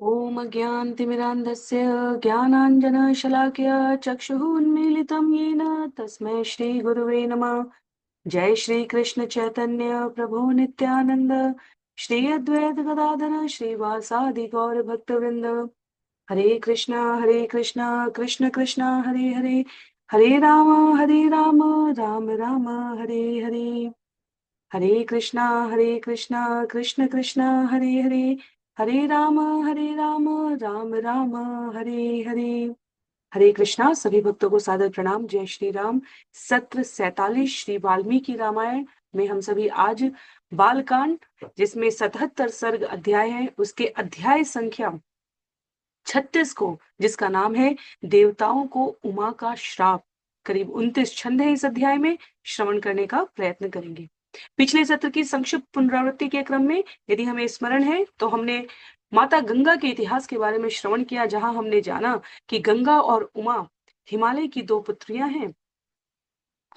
ॐ अज्ञानतिमिरान्धस्य ज्ञानाञ्जनशलाकया चक्षुरुन्मीलितं येन तस्मै श्रीगुरुवे नमः। जय श्रीकृष्ण चैतन्य प्रभु नित्यानंद श्री अद्वैत गदाधर श्रीवासादि गौर भक्तवृंद। हरे कृष्णा कृष्ण कृष्णा हरे हरे, हरे राम राम राम हरे हरे। हरे कृष्णा कृष्ण कृष्णा हरे हरे, हरे राम राम राम हरे हरे। हरे कृष्णा सभी भक्तों को सादर प्रणाम। जय श्री राम। सत्र 47 श्री वाल्मीकि रामायण में हम सभी आज बालकांड, जिसमें 77 सर्ग अध्याय है, उसके अध्याय संख्या 36 को, जिसका नाम है देवताओं को उमा का श्राप, करीब 29 छंद है इस अध्याय में, श्रवण करने का प्रयत्न करेंगे। पिछले सत्र की संक्षिप्त पुनरावृत्ति के क्रम में यदि हमें स्मरण है तो हमने माता गंगा के इतिहास के बारे में श्रवण किया, जहां हमने जाना कि गंगा और उमा हिमालय की दो पुत्रियां हैं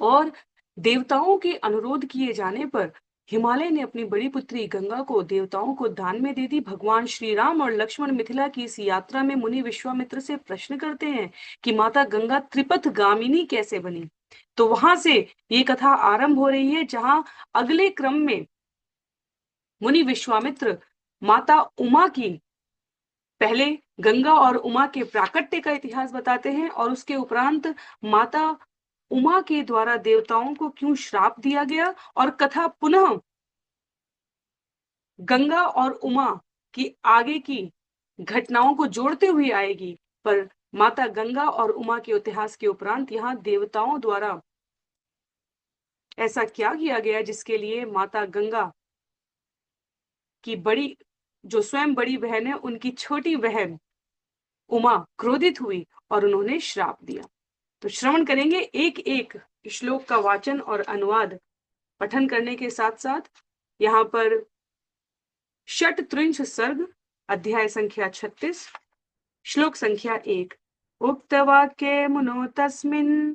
और देवताओं के अनुरोध किए जाने पर हिमालय ने अपनी बड़ी पुत्री गंगा को देवताओं को दान में दे दी। भगवान श्री राम और लक्ष्मण मिथिला की इस यात्रा में मुनि विश्वामित्र से प्रश्न करते हैं कि माता गंगा त्रिपथ गामिनी कैसे बनी। तो वहां से ये कथा आरंभ हो रही है, जहां अगले क्रम में मुनि विश्वामित्र माता उमा की, पहले गंगा और उमा के प्राकट्य का इतिहास बताते हैं और उसके उपरांत माता उमा के द्वारा देवताओं को क्यों श्राप दिया गया, और कथा पुनः गंगा और उमा की आगे की घटनाओं को जोड़ते हुए आएगी। पर माता गंगा और उमा के इतिहास के उपरांत यहाँ देवताओं द्वारा ऐसा क्या किया गया जिसके लिए माता गंगा की बड़ी, जो स्वयं बड़ी बहन है, उनकी छोटी बहन उमा क्रोधित हुई और उन्होंने श्राप दिया। तो श्रवण करेंगे एक एक श्लोक का वाचन और अनुवाद पठन करने के साथ साथ। यहाँ पर षट्त्रिंश सर्ग, अध्याय संख्या 36, श्लोक संख्या 1। उक्तवाक्ये मुनो तस्मिन्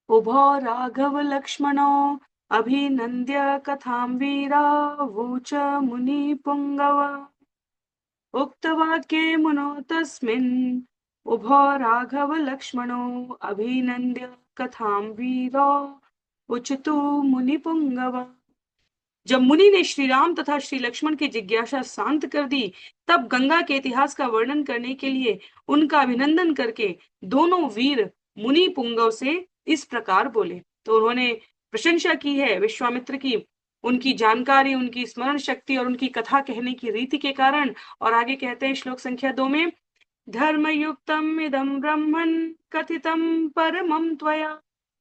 उभौ राघव लक्ष्मणौ अभिनन्द्य कथां वीरा वोच मुनि पुंगव। उक्तवाक्ये मुनो तस्मिन् उभौ राघव लक्ष्मणौ अभिनन्द्य कथां वीरो उचतु मुनि पुंगव। जब मुनि ने श्री राम तथा श्री लक्ष्मण की जिज्ञासा शांत कर दी, तब गंगा के इतिहास का वर्णन करने के लिए उनका अभिनंदन करके दोनों वीर मुनि पुंगव से इस प्रकार बोले। तो उन्होंने प्रशंसा की है विश्वामित्र की, उनकी जानकारी, उनकी स्मरण शक्ति और उनकी कथा कहने की रीति के कारण। और आगे कहते हैं श्लोक संख्या 2 में, धर्मयुक्तम इदं ब्रह्मन् कथितं परमं त्वया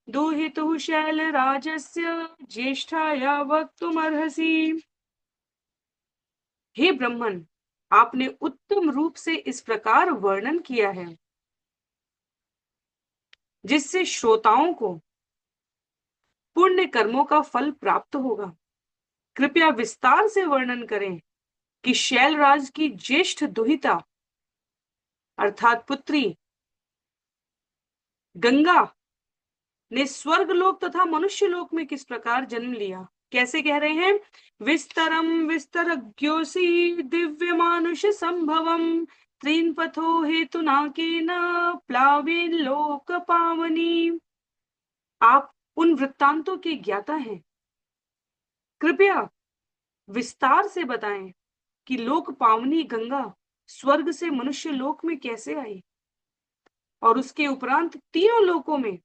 दुहितुः शैलराजस्य ज्येष्ठाया वक्तुमर्हसि। हे ब्रह्मन, आपने उत्तम रूप से इस प्रकार वर्णन किया है जिससे श्रोताओं को पुण्य कर्मों का फल प्राप्त होगा। कृपया विस्तार से वर्णन करें कि शैलराज की ज्येष्ठ दुहिता अर्थात पुत्री गंगा ने स्वर्गलोक तथा मनुष्य लोक में किस प्रकार जन्म लिया। कैसे कह रहे हैं, विस्तरम विस्तरज्ञोसी दिव्य मानुष संभवम त्रीन पथो हेतुना केन प्लावेन लोक पावनी। आप उन वृत्तांतों के ज्ञाता हैं, कृपया विस्तार से बताएं कि लोक पावनी गंगा स्वर्ग से मनुष्य लोक में कैसे आई और उसके उपरांत तीनों लोकों में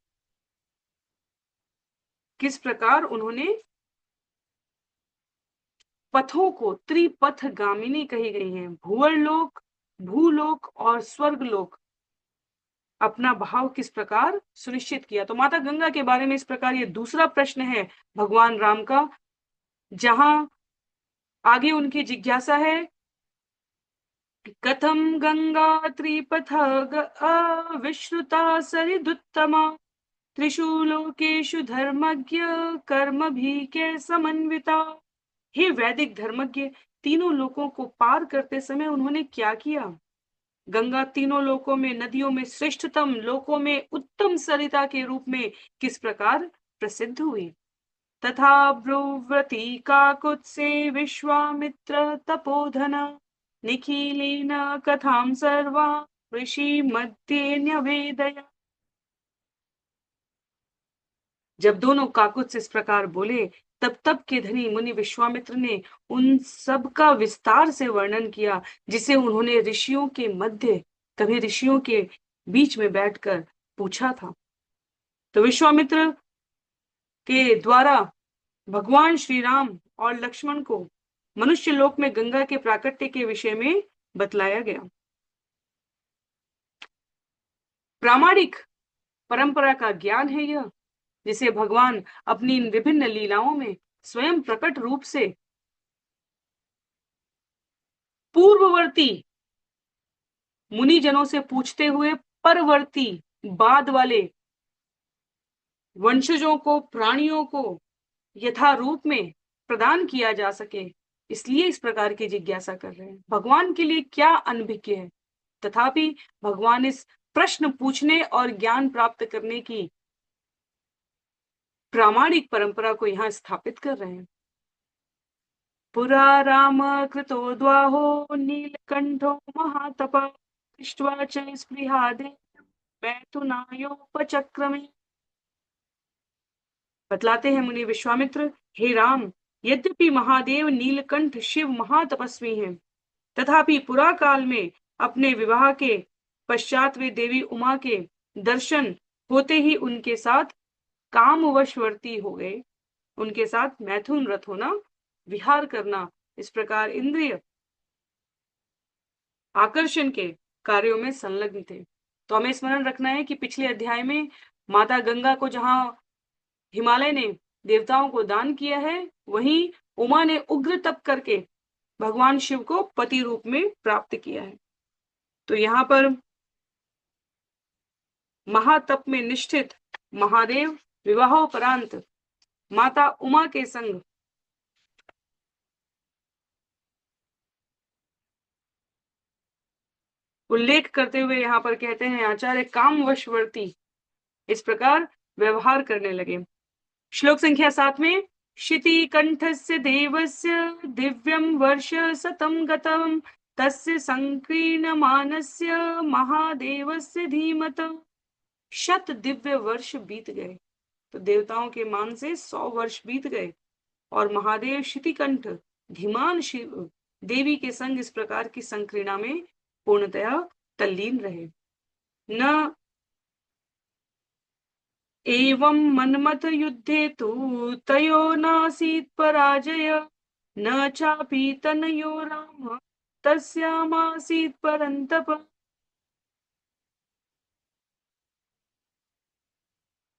किस प्रकार उन्होंने पथों को, त्रिपथ गामिनी कही गई हैं, भूवर्लोक, भूलोक और स्वर्गलोक, अपना भाव किस प्रकार सुनिश्चित किया। तो माता गंगा के बारे में इस प्रकार ये दूसरा प्रश्न है भगवान राम का, जहां आगे उनकी जिज्ञासा है, कथम गंगा त्रिपथ विश्रुता सरिदुत्तमा त्रिषु लोकेषु धर्मज्ञ कर्म भी के समन्विता। हे वैदिक धर्मज्ञ, तीनों लोकों को पार करते समय उन्होंने क्या किया। गंगा तीनों लोकों में, नदियों में श्रेष्ठतम, लोकों में उत्तम सरिता के रूप में किस प्रकार प्रसिद्ध हुई। तथा ब्रुवती काकुत्से विश्वामित्र तपोधन निखिलेन कथां सर्वा ऋषि मध्ये न्यवेदया। जब दोनों काकुत्स इस प्रकार बोले, तब के धनी मुनि विश्वामित्र ने उन सब का विस्तार से वर्णन किया, जिसे उन्होंने ऋषियों के मध्य, कभी ऋषियों के बीच में बैठकर पूछा था। तो विश्वामित्र के द्वारा भगवान श्री राम और लक्ष्मण को मनुष्य लोक में गंगा के प्राकट्य के विषय में बतलाया गया। प्रामाणिक परंपरा का ज्ञान है यह, जिसे भगवान अपनी इन विभिन्न लीलाओं में स्वयं प्रकट रूप से पूर्ववर्ती मुनिजनों से पूछते हुए परवर्ती बाद वाले वंशजों को, प्राणियों को यथा रूप में प्रदान किया जा सके, इसलिए इस प्रकार की जिज्ञासा कर रहे हैं। भगवान के लिए क्या अनभिज्ञ है, तथापि भगवान इस प्रश्न पूछने और ज्ञान प्राप्त करने की प्रामाणिक परंपरा को यहां स्थापित कर रहे हैं। पुरा राम कृतो द्वाहो नीलकंठो महातप दृष्ट्वा च स्पृहादे मैथुनायोपचक्रमे। बतलाते हैं मुनि विश्वामित्र, हे राम, यद्यपि महादेव नीलकंठ शिव महातपस्वी हैं, तथापि पुरा काल में अपने विवाह के पश्चात वे देवी उमा के दर्शन होते ही उनके साथ कामवशवर्ती हो गए। उनके साथ मैथुन रथ होना, विहार करना, इस प्रकार इंद्रिय आकर्षण के कार्यों में संलग्न थे। तो हमें स्मरण रखना है कि पिछले अध्याय में माता गंगा को जहां हिमालय ने देवताओं को दान किया है, वहीं उमा ने उग्र तप करके भगवान शिव को पति रूप में प्राप्त किया है। तो यहाँ पर महातप में निष्ठित महादेव विवाहोपरांत माता उमा के संग उल्लेख करते हुए यहाँ पर कहते हैं आचार्य, कामवशवर्ती इस प्रकार व्यवहार करने लगे। श्लोक संख्या 7 में, शिति कंठस्य देवस्य दिव्यम वर्ष शतम गतम तस्य संकीर्णमानस्य महादेवस्य धीमत। शत दिव्य वर्ष बीत गए, तो देवताओं के मान से 100 वर्ष बीत गए, और महादेव शितिकंठ धीमान शिव देवी के संग इस प्रकार की संकीर्णा में पूर्णतया तल्लीन रहे। न एवं मन्मथ युद्धे तु तयो नासीत् पराजय, न चापि तनयो राम तस्यामासीत् परन्तप।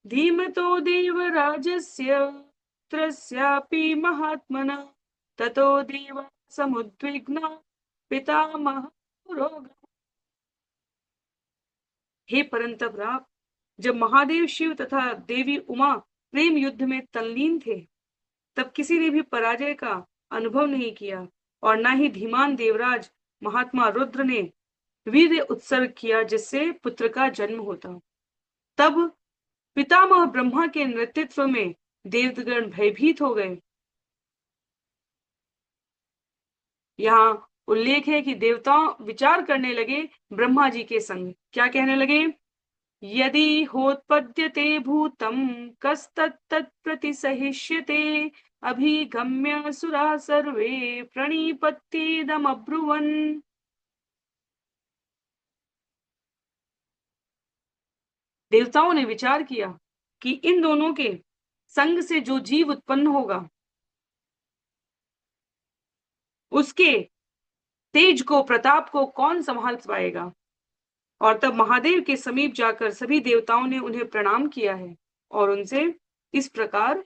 धीमतो देवराजस्य पुत्रस्यापि महात्मना ततो देवा समुद्विग्ना पितामह रोग। हे परंतप राम, जब महादेव शिव तथा देवी उमा प्रेम युद्ध में तल्लीन थे, तब किसी ने भी पराजय का अनुभव नहीं किया, और न ही धीमान देवराज महात्मा रुद्र ने वीर्य उत्सर्ग किया जिससे पुत्र का जन्म होता। तब पितामह ब्रह्मा के नेतृत्व में देवगण भयभीत हो गए। यहाँ उल्लेख है कि देवता विचार करने लगे ब्रह्मा जी के संग। क्या कहने लगे? यदि होत्पद्यते भूतम कस्तत्तत् प्रतिसहिष्यते अभिगम्य सुरा सर्वे प्रणिपत्येदमब्रुवन्। देवताओं ने विचार किया कि इन दोनों के संग से जो जीव उत्पन्न होगा, उसके तेज को, प्रताप को कौन संभाल पाएगा। और तब महादेव के समीप जाकर सभी देवताओं ने उन्हें प्रणाम किया है और उनसे इस प्रकार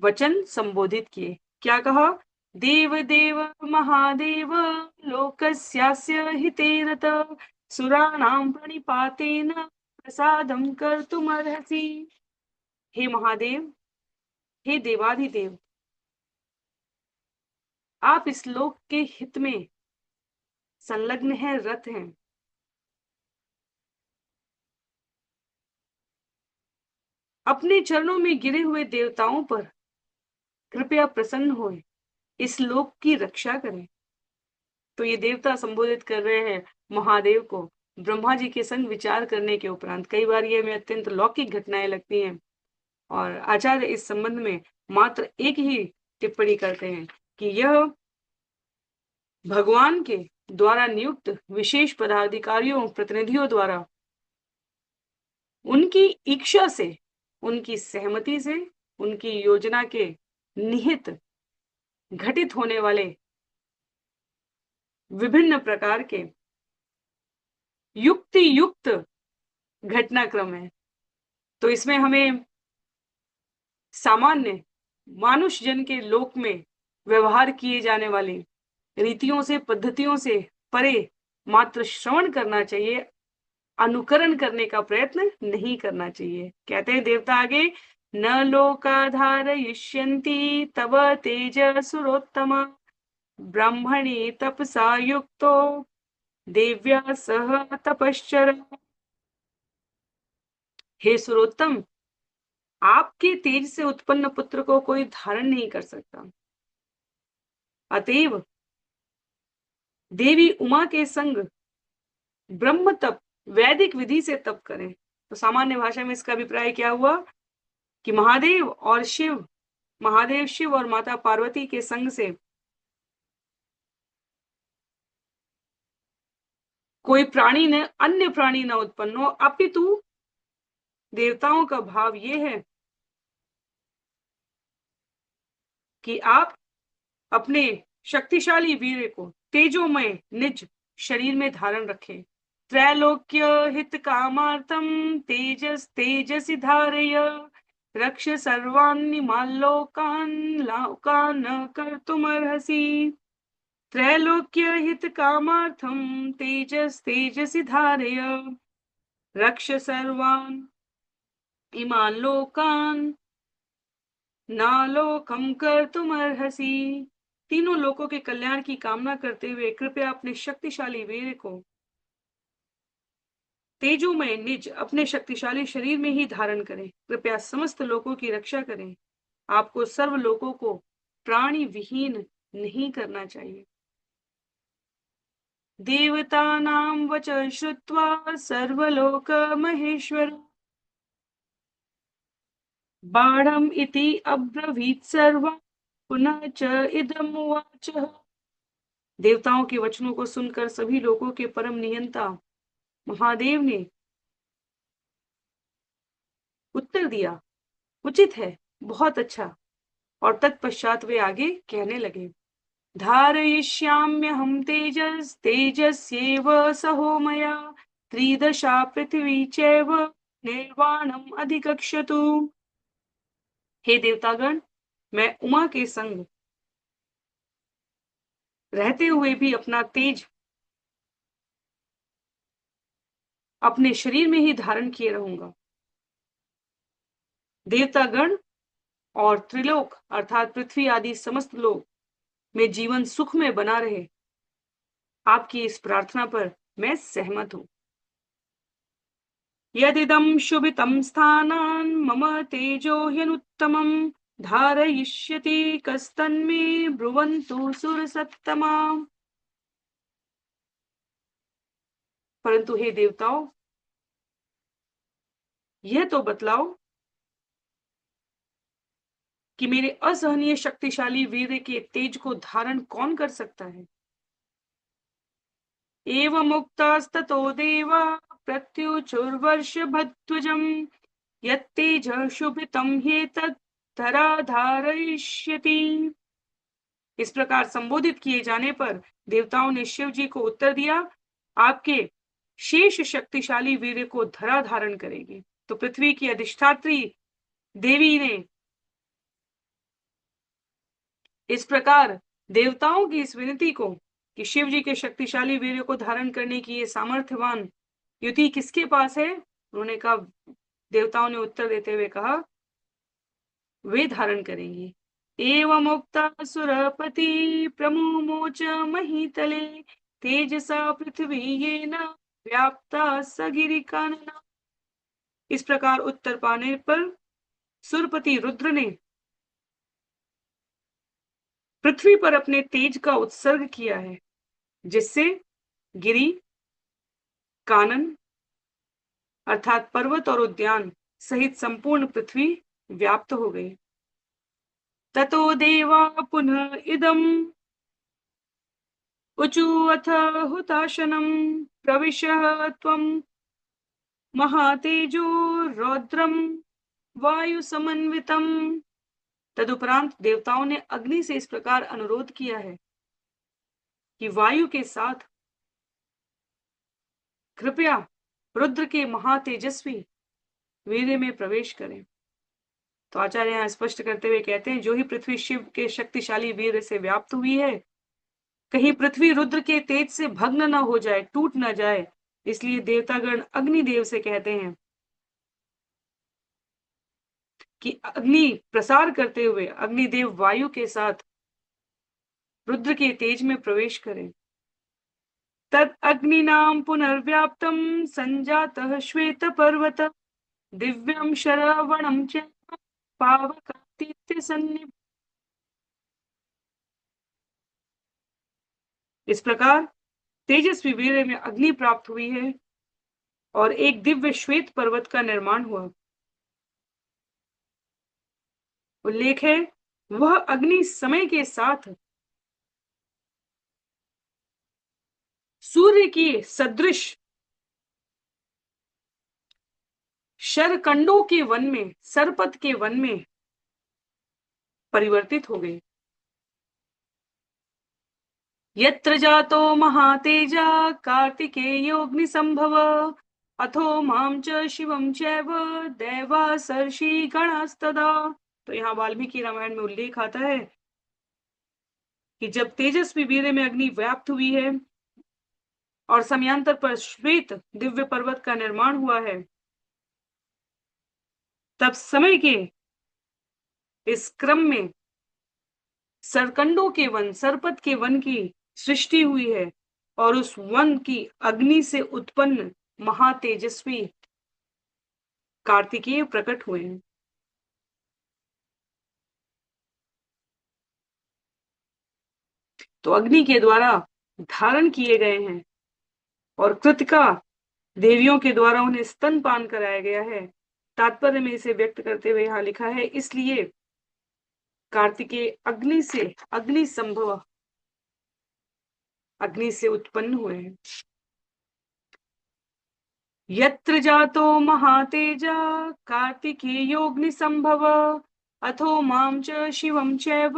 वचन संबोधित किए। क्या कहा? देव देव महादेव लोकस्यास्य हिते रत सुराणां प्रणिपातेन प्रसादं कर्तुमर्हसि। हे महादेव, हे देवाधिदेव, आप इस लोक के हित में संलग्न हैं, रत हैं। अपने चरणों में गिरे हुए देवताओं पर कृपया प्रसन्न होए, इस लोक की रक्षा करें। तो ये देवता संबोधित कर रहे हैं महादेव को ब्रह्मा जी के संग विचार करने के उपरांत। कई बार ये हमें अत्यंत लौकिक घटनाएं लगती हैं और आचार्य इस संबंध में मात्र एक ही टिप्पणी करते हैं कि यह भगवान के द्वारा नियुक्त विशेष पदाधिकारियों प्रतिनिधियों द्वारा उनकी इच्छा से, उनकी सहमति से, उनकी योजना के निहित घटित होने वाले विभिन्न प्रकार के युक्ति युक्त घटनाक्रम है। तो इसमें हमें सामान्य मानुष जन के लोक में व्यवहार किए जाने वाली रीतियों से, पद्धतियों से परे मात्र श्रवण करना चाहिए, अनुकरण करने का प्रयत्न नहीं करना चाहिए। कहते हैं देवता आगे, न लोका धारयिष्यन्ति तव तेजसुरोत्तम ब्राह्मणे तपसा युक्तो देव्या सह तपश्चर। हे सुरोत्तम, आपके तेज से उत्पन्न पुत्र को कोई धारण नहीं कर सकता, अतएव देवी उमा के संग ब्रह्म तप वैदिक विधि से तप करें। तो सामान्य भाषा में इसका अभिप्राय क्या हुआ कि महादेव शिव और माता पार्वती के संग से कोई प्राणी ने अन्य प्राणी न उत्पन्न हो, अपितु देवताओं का भाव यह है कि आप अपने शक्तिशाली वीर को तेजोमय निज शरीर में धारण रखें। त्रैलोक्य हित कामार्थम तेजस तेजसी धारय रक्ष सर्वान्निमान् लोकान् लोकान् कर्तुमर्हसि। त्रैलोक्य हित कामार्थम तेजस तेजसी धारय रक्ष सर्वान् इमान् लोकान् नालोकम कर्तुमर्हसि। तीनों लोकों के कल्याण की कामना करते हुए कृपया अपने शक्तिशाली वीर को तेजोमय निज अपने शक्तिशाली शरीर में ही धारण करें। कृपया समस्त लोकों की रक्षा करें। आपको सर्व लोकों को प्राणी विहीन नहीं करना चाहिए। देवतानां वच श्रुत्वा सर्वलोक महेश्वर बाणम् इति अब्रवीत् सर्वा पुनः च इदम् उवाच। देवताओं के वचनों को सुनकर सभी लोगों के परम नियंता महादेव ने उत्तर दिया, उचित है, बहुत अच्छा। और तत्पश्चात वे आगे कहने लगे, धारयिष्याम्यहं तेजस्येव सहो मया त्रिदशा पृथ्वी चैव निर्वाणम् अधिकक्षतु। हे देवतागण, मैं उमा के संग रहते हुए भी अपना तेज अपने शरीर में ही धारण किए रहूंगा। देवतागण और त्रिलोक अर्थात पृथ्वी आदि समस्त लोक में जीवन सुख में बना रहे, आपकी इस प्रार्थना पर मैं सहमत हूं। यदिदं शुभितं स्थानान् मम तेजो ह्यनुत्तमं धारयिष्यति कस्तन्मे ब्रुवन्तु सुरसत्तमा। परंतु हे देवताओं, यह तो बतलाओ कि मेरे असहनीय शक्तिशाली वीर के तेज को धारण कौन कर सकता है। एवमुक्तास्ततो देवा प्रत्युचुर्वर्षभध्वजं यत्तेज शुभितं ह्येतत् धरा धारयिष्यति। इस प्रकार संबोधित किए जाने पर देवताओं ने शिव जी को उत्तर दिया, आपके शेष शक्तिशाली वीर को धरा धारण करेगी। तो पृथ्वी की अधिष्ठात्री देवी ने इस प्रकार देवताओं की इस विनती को कि शिव जी के शक्तिशाली वीर को धारण करने की ये सामर्थ्यवान युति किसके पास है, उन्होंने कहा, देवताओं ने उत्तर देते हुए कहा, वे धारण करेंगी। एवमुक्ता सुरपति प्रमुमोच महीतले तेजसा पृथ्वी येन व्याप्ता सगिरिकानना। इस प्रकार उत्तर पाने पर सुरपति रुद्र ने पृथ्वी पर अपने तेज का उत्सर्ग किया है। जिससे गिरी, कानन अर्थात पर्वत और उद्यान सहित संपूर्ण पृथ्वी व्याप्त हो गई। ततो देवा पुनः इदम ऊचु अथ हुताशनम प्रविश्य त्वं महातेजो रौद्रम वायु समन्वितम। तदुपरांत देवताओं ने अग्नि से इस प्रकार अनुरोध किया है कि वायु के साथ कृपया रुद्र के महातेजस्वी वीर्य में प्रवेश करें। तो आचार्य यहाँ स्पष्ट करते हुए कहते हैं, जो ही पृथ्वी शिव के शक्तिशाली वीर्य से व्याप्त हुई है, कहीं पृथ्वी रुद्र के तेज से भग्न न हो जाए, टूट न जाए, इसलिए देवतागण अग्निदेव से कहते हैं कि अग्नि प्रसार करते हुए अग्निदेव वायु के साथ रुद्र के तेज में प्रवेश करें। तद अग्निनाम पुनर्व्याप्तम संजातः श्वेत पर्वत दिव्यम शरवणम च पावकातीत्य सन्निभ। इस प्रकार तेजस्वी वीर्य में अग्नि प्राप्त हुई है और एक दिव्य श्वेत पर्वत का निर्माण हुआ। उल्लेख है, वह अग्नि समय के साथ सूर्य की सदृश शरकंडों के वन में, सरपत के वन में परिवर्तित हो गई। यत्र जातो महातेजा कार्तिकेयोऽग्नि संभव अथो माम च शिवम चैव दैवा सर्षि गणास्तदा। तो यहाँ वाल्मीकि रामायण में उल्लेख आता है कि जब तेजस्वी वीर्य में अग्नि व्याप्त हुई है और समयांतर पर श्वेत दिव्य पर्वत का निर्माण हुआ है, तब समय के इस क्रम में सरकंडों के वन, सरपत के वन की सृष्टि हुई है और उस वन की अग्नि से उत्पन्न महातेजस्वी कार्तिकेय प्रकट हुए हैं। तो अग्नि के द्वारा धारण किए गए हैं और कृतिका देवियों के द्वारा उन्हें स्तनपान कराया गया है। तात्पर्य में इसे व्यक्त करते हुए यहां लिखा है, इसलिए कार्तिकेय अग्नि से, अग्नि संभव, अग्नि से उत्पन्न हुए हैं। यत्र जातो महातेजा कार्तिकेयोऽग्नि संभव अथो मां च शिवम चैव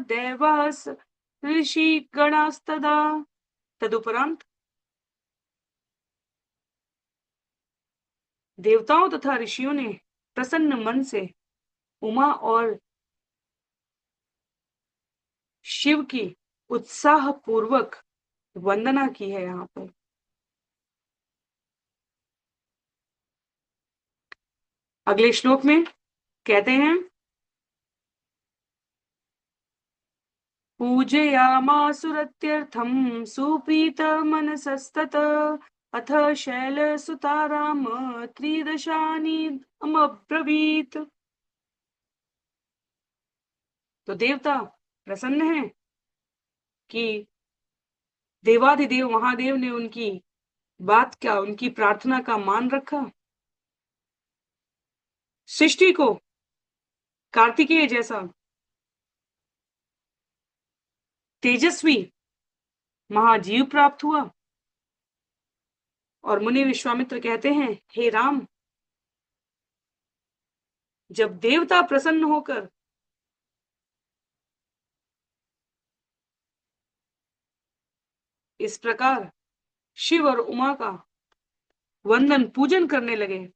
दैवास ऋषि गणास्तदा। तदुपरांत देवताओं तथा ऋषियों ने प्रसन्न मन से उमा और शिव की उत्साह पूर्वक वंदना की है। यहाँ पर अगले श्लोक में कहते हैं, पूजयामासुरत्यर्थं सुप्रीत मनसस्तत अथ शैलसुता राम त्रिदशानीमब्रवीत्। तो देवता प्रसन्न हैं कि देवाधिदेव महादेव ने उनकी बात का, उनकी प्रार्थना का मान रखा। सृष्टि को कार्तिकेय जैसा तेजस्वी महाजीव प्राप्त हुआ और मुनि विश्वामित्र कहते हैं, हे राम, जब देवता प्रसन्न होकर इस प्रकार शिव और उमा का वंदन पूजन करने लगे,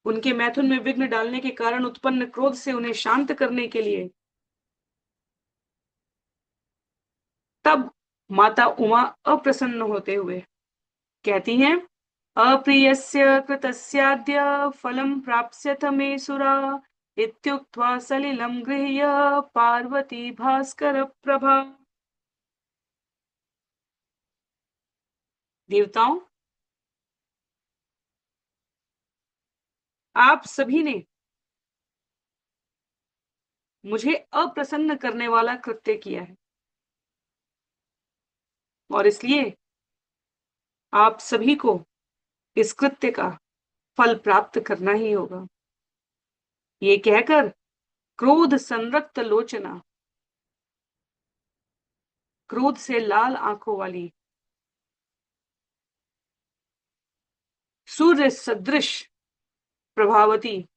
उनके मैथुन में विघ्न डालने के कारण उत्पन्न क्रोध से उन्हें शांत करने के लिए, तब माता उमा अप्रसन्न होते हुए कहती हैं, अप्रियस्य कृतस्याद्य फलं प्राप्स्यथ मे सुरा इत्युक्त्वा सलिलं गृह्य पार्वती भास्कर प्रभा। देवताओं, आप सभी ने मुझे अप्रसन्न करने वाला कृत्य किया है। और इसलिए आप सभी को इस कृत्य का फल प्राप्त करना ही होगा। ये कहकर क्रोध संरक्त लोचना, क्रोध से लाल आंखों वाली, सूर्य सदृश प्रभावती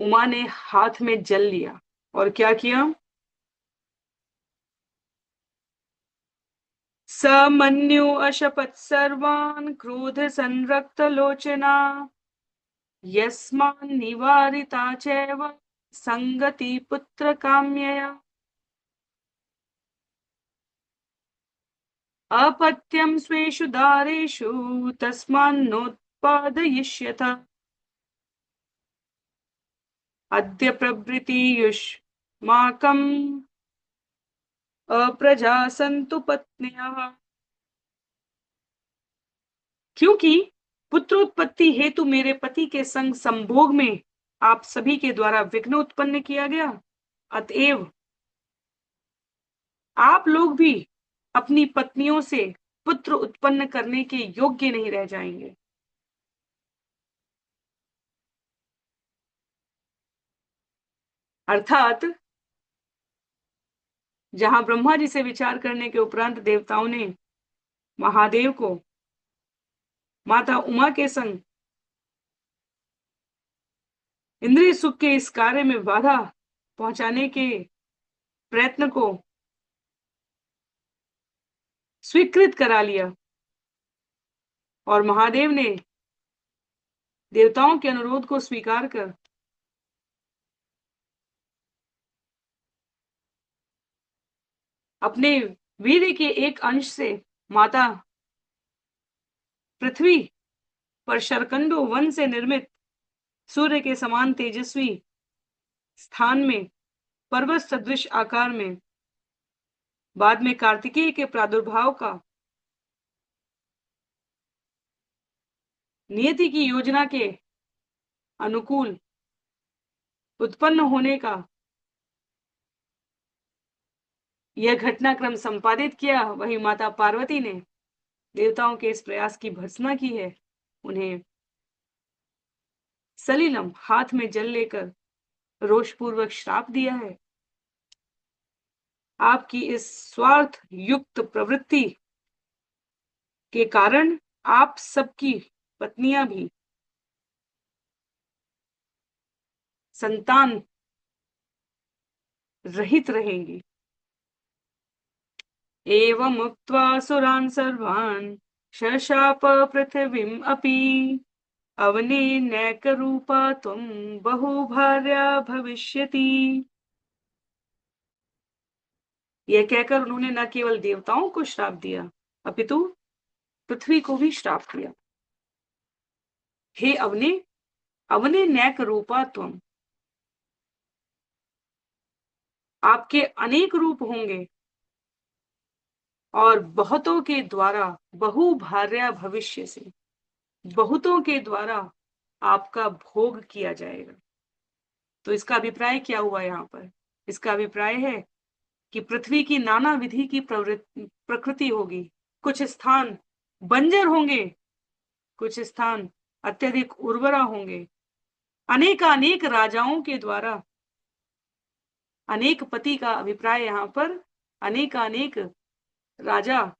उमा ने हाथ में जल लिया और क्या किया? समन्यु अशपथ सर्वान् क्रोध संरक्त लोचना यस्मान् निवारिता चैव संगति पुत्र काम्यया अपत्यं स्वेषु दारेषु तस्मान्नोत्पादयिष्यथ अद्य प्रभृति युष्माकम् अप्रजा सन्तु पत्न्यः। क्योंकि पुत्रोत्पत्ति हेतु मेरे पति के संग संभोग में आप सभी के द्वारा विघ्न उत्पन्न किया गया, अतएव आप लोग भी अपनी पत्नियों से पुत्र उत्पन्न करने के योग्य नहीं रह जाएंगे। अर्थात जहां ब्रह्मा जी से विचार करने के उपरांत देवताओं ने महादेव को माता उमा के संग इंद्रिय सुख के इस कार्य में बाधा पहुंचाने के प्रयत्न को स्वीकृत करा लिया और महादेव ने देवताओं के अनुरोध को स्वीकार कर अपने वीर्य के एक अंश से माता पृथ्वी पर शरकंडो वन से निर्मित सूर्य के समान तेजस्वी स्थान में पर्वत सदृश आकार में बाद में कार्तिकेय के प्रादुर्भाव का नियति की योजना के अनुकूल उत्पन्न होने का यह घटनाक्रम संपादित किया। वही माता पार्वती ने देवताओं के इस प्रयास की भर्त्सना की है, उन्हें सलीलम हाथ में जल लेकर रोषपूर्वक श्राप दिया है। आपकी इस स्वार्थ युक्त प्रवृत्ति के कारण आप सबकी पत्नियां भी संतान रहित रहेंगी। एवं उक्त्वा सुरान् सर्वान् शशाप पृथिवीम् अपि अवनेनैकरूपा त्वं बहुभार्या भविष्यति। यह कहकर उन्होंने न केवल देवताओं को श्राप दिया अपितु पृथ्वी को भी श्राप दिया। हे अवने, अवने नैक रूपा त्वं, आपके अनेक रूप होंगे और बहुतों के द्वारा बहुभार्या भविष्य से बहुतों के द्वारा आपका भोग किया जाएगा। तो इसका अभिप्राय क्या हुआ यहाँ पर? इसका अभिप्राय है कि पृथ्वी की नाना विधि की प्रकृति होगी। कुछ स्थान बंजर होंगे, कुछ स्थान अत्यधिक उर्वरा होंगे। अनेकानेक राजाओं के द्वारा, अनेक पति का अभिप्राय यहाँ पर अनेकानेक राजा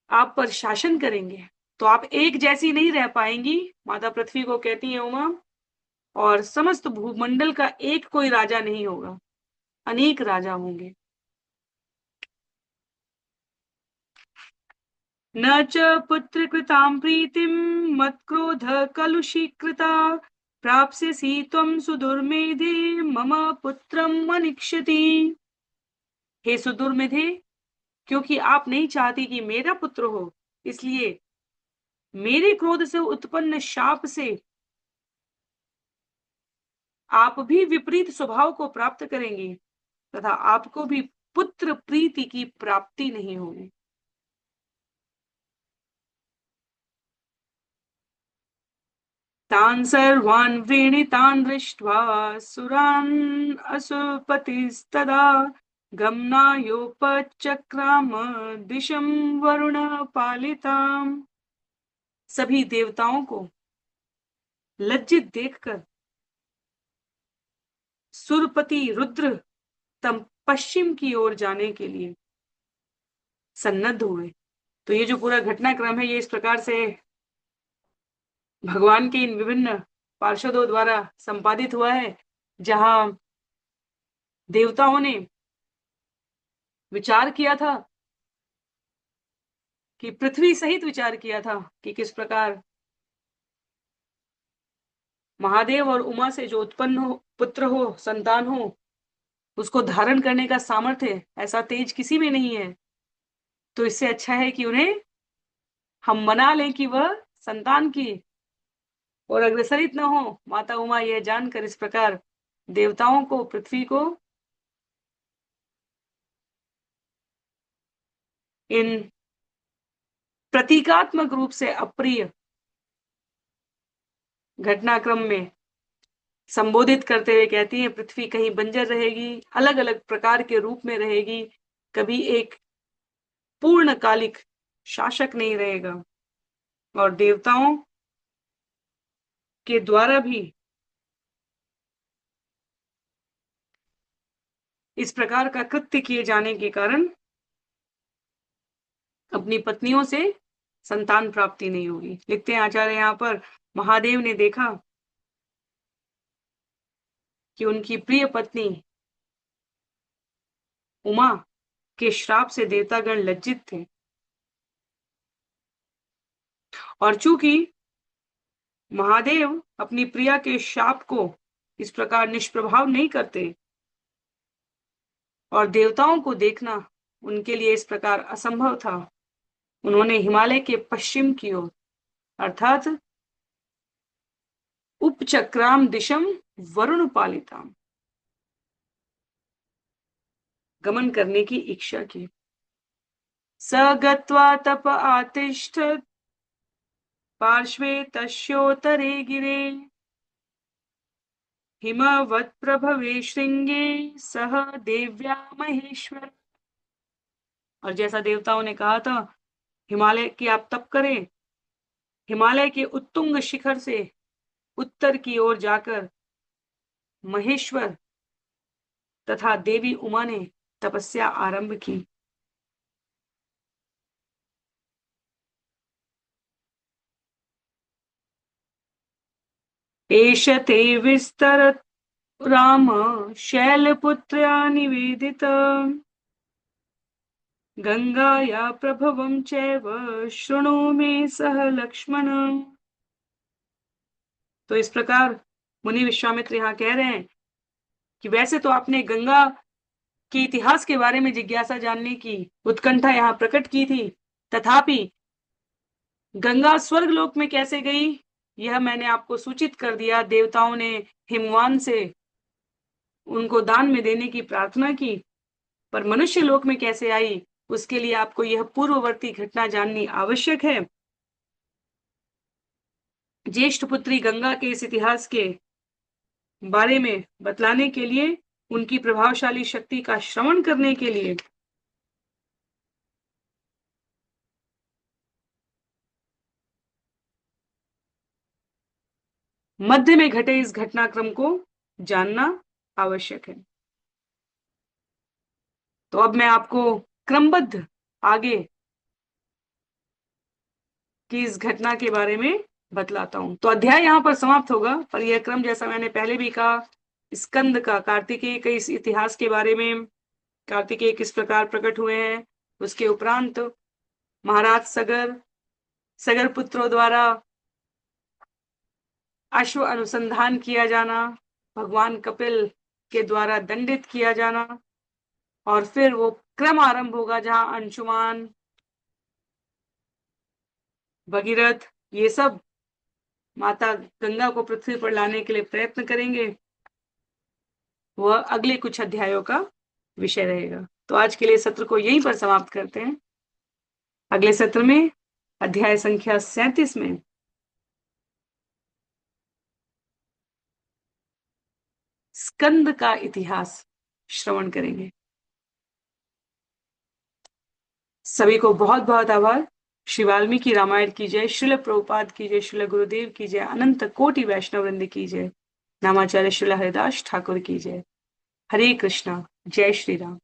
आप पर शासन करेंगे, तो आप एक जैसी नहीं रह पाएंगी। माता पृथ्वी को कहती है उमा, और समस्त भूमंडल का एक कोई राजा नहीं होगा, अनेक राजा होंगे। न च पुत्र कृतां प्रीतिं मत्क्रोध कलुषीकृता प्राप्स्यसि त्वं सुदुर्मेधे मम पुत्रम अनिक्षति। हे सुदुर्मेधे, क्योंकि आप नहीं चाहती कि मेरा पुत्र हो, इसलिए मेरे क्रोध से उत्पन्न शाप से आप भी विपरीत स्वभाव को प्राप्त करेंगी तथा आपको भी पुत्र प्रीति की प्राप्ति नहीं होगी। तान् सर्वान् व्रीडितान् दृष्ट्वा सुरान् असुरपतिस्तदा गमनायोपचक्राम दिशं वरुणपालिताम्। सभी देवताओं को लज्जित देखकर सुरपति रुद्र तम पश्चिम की ओर जाने के लिए सन्नद्ध हुए। तो ये जो पूरा घटनाक्रम है ये इस प्रकार से भगवान के इन विभिन्न पार्षदों द्वारा संपादित हुआ है, जहां देवताओं ने विचार किया था कि पृथ्वी सहित विचार किया था कि किस प्रकार महादेव और उमा से जो उत्पन्न हो, पुत्र हो, संतान हो, उसको धारण करने का सामर्थ्य ऐसा तेज किसी में नहीं है। तो इससे अच्छा है कि उन्हें हम मना लें कि वह संतान की और अग्रसरित न हो। माता उमा यह जानकर इस प्रकार देवताओं को, पृथ्वी को इन प्रतीकात्मक रूप से अप्रिय घटनाक्रम में संबोधित करते हुए कहती है, पृथ्वी कहीं बंजर रहेगी, अलग अलग प्रकार के रूप में रहेगी, कभी एक पूर्णकालिक शासक नहीं रहेगा। और देवताओं के द्वारा भी इस प्रकार का कृत्य किए जाने के कारण अपनी पत्नियों से संतान प्राप्ति नहीं होगी। लिखते हैं आचार्य यहाँ पर, महादेव ने देखा कि उनकी प्रिय पत्नी उमा के श्राप से देवतागण लज्जित थे, और चूंकि महादेव अपनी प्रिया के शाप को इस प्रकार निष्प्रभाव नहीं करते और देवताओं को देखना उनके लिए इस प्रकार असंभव था, उन्होंने हिमालय के पश्चिम की ओर अर्थात उपचक्राम दिशम वरुण पालिताम गमन करने की इच्छा की। स गत्वा तप आतिष्ठत् पार्श्वे तस्योत्तरे गिरे हिमवत् प्रभवे श्रृंगे सह देव्या महेश्वर। और जैसा देवताओं ने कहा था हिमालय की आप तप करें, हिमालय के उत्तुंग शिखर से उत्तर की ओर जाकर महेश्वर तथा देवी उमा ने तपस्या आरंभ की। एष ते विस्तर राम शैलपुत्र्या निवेदित गंगाया प्रभवं चैव शृणु मे सह लक्ष्मण। तो इस प्रकार मुनि विश्वामित्र यहाँ कह रहे हैं कि वैसे तो आपने गंगा के इतिहास के बारे में जिज्ञासा जानने की उत्कंठा यहाँ प्रकट की थी, तथापि गंगा स्वर्गलोक में कैसे गई यह मैंने आपको सूचित कर दिया। देवताओं ने हिमवान से उनको दान में देने की प्रार्थना की, पर मनुष्य लोक में कैसे आई उसके लिए आपको यह पूर्ववर्ती घटना जाननी आवश्यक है। ज्येष्ठ पुत्री गंगा के इस इतिहास के बारे में बतलाने के लिए, उनकी प्रभावशाली शक्ति का श्रवण करने के लिए मध्य में घटे इस घटनाक्रम को जानना आवश्यक है। तो अब मैं आपको क्रमबद्ध आगे की इस घटना के बारे में बतलाता हूं। तो अध्याय यहां पर समाप्त होगा, पर यह क्रम जैसा मैंने पहले भी कहा, स्कंद का कार्तिकेय के इस इतिहास के बारे में, कार्तिकेय किस प्रकार प्रकट हुए हैं, उसके उपरांत महाराज सगर पुत्रों द्वारा अश्व अनुसंधान किया जाना, भगवान कपिल के द्वारा दंडित किया जाना, और फिर वो क्रम आरंभ होगा जहां अंशुमान, भगीरथ ये सब माता गंगा को पृथ्वी पर लाने के लिए प्रयत्न करेंगे। वह अगले कुछ अध्यायों का विषय रहेगा। तो आज के लिए सत्र को यहीं पर समाप्त करते हैं। अगले सत्र में अध्याय संख्या 37 में स्कंद का इतिहास श्रवण करेंगे। सभी को बहुत बहुत आभार। श्री वाल्मीकि रामायण की जय, श्रील प्रभुपाद की जय, श्रील गुरुदेव की जय, अनंत कोटि वैष्णव वृंद की जय, नामाचार्य श्रील हरिदास ठाकुर की जय। हरे कृष्णा, जय श्री राम।